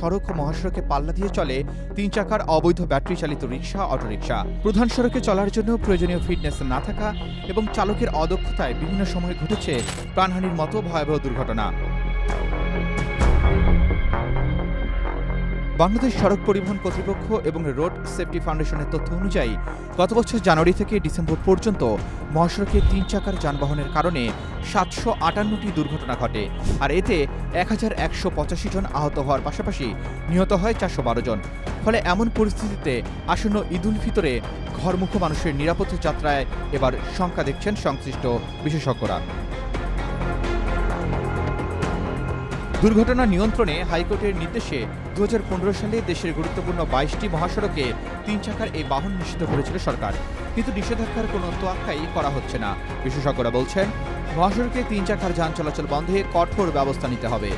সড়ক ও মহাসড়কে পাল্লা দিয়ে চলে 3 চাকার অবৈধ ব্যাটারি চালিত রিকশা, অটোরিকশা। প্রধান সড়কে চলার জন্য প্রয়োজনীয় ফিটনেস না থাকা এবং চালকের অদক্ষতায় বিভিন্ন সময় ঘটেছে প্রাণহানির মতো ভয়াবহ দুর্ঘটনা। বাংলাদেশ সড়ক পরিবহন কর্তৃপক্ষ এবং রোড সেফটি ফাউন্ডেশনের তথ্য অনুযায়ী গত বছর জানুয়ারি থেকে ডিসেম্বর পর্যন্ত মহাসড়কে 3 চাকার যানবাহনের কারণে 758টি দুর্ঘটনা ঘটে, আর এতে 1185 জন আহত হওয়ার পাশাপাশি নিহত হয় 412 জন। ফলে এমন পরিস্থিতিতে আসন্ন ঈদ উল ফিতরে ঘরমুখো মানুষের নিরাপদ যাত্রায় এবার শঙ্কা দেখছেন সংশ্লিষ্ট বিশেষজ্ঞরা। দুর্ঘটনা নিয়ন্ত্রণে হাইকোর্টের নির্দেশে 2015 সালে দেশের গুরুত্বপূর্ণ 22টি মহাসড়কে 3 চাকার এই বাহন নিষিদ্ধ করেছিল সরকার, কিন্তু নিষেধাজ্ঞার কোনো তোয়াক্কাই করা হচ্ছে না। বিশেষজ্ঞরা বলছেন, মহাসড়কে 3 চাকার যান চলাচল বন্ধে কঠোর ব্যবস্থা নিতে হবে।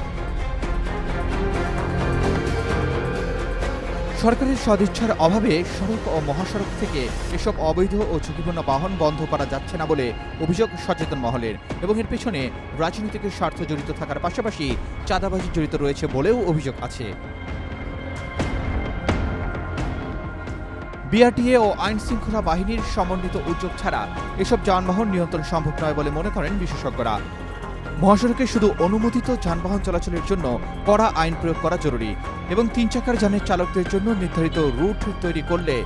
সরকারের সদিচ্ছার অভাবে সড়ক ও মহাসড়ক থেকে এসব অবৈধ ও ঝুঁকিপূর্ণ বাহন বন্ধ করা যাচ্ছে না বলে অভিযোগ সচেতন মহলের, এবং এর পেছনে রাজনৈতিক স্বার্থ জড়িত থাকার পাশাপাশি চাঁদাবাজি জড়িত রয়েছে বলেও অভিযোগ আছে। বিআরটিএ ও আইন শৃঙ্খলা বাহিনীর সমন্বিত উদ্যোগ ছাড়া এসব যানবাহন নিয়ন্ত্রণ সম্ভব নয় বলে মনে করেন বিশেষজ্ঞরা। মহাসড়কে শুধু অনুমোদিত যানবাহন চলাচলের জন্য কড়া আইন প্রয়োগ করা জরুরি, এবং 3 চাকার যানের চালকদের জন্য নির্ধারিত রুট তৈরি করলে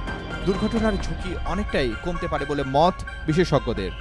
দুর্ঘটনার ঝুঁকি অনেকটাই কমতে পারে বলে মত বিশেষজ্ঞদের।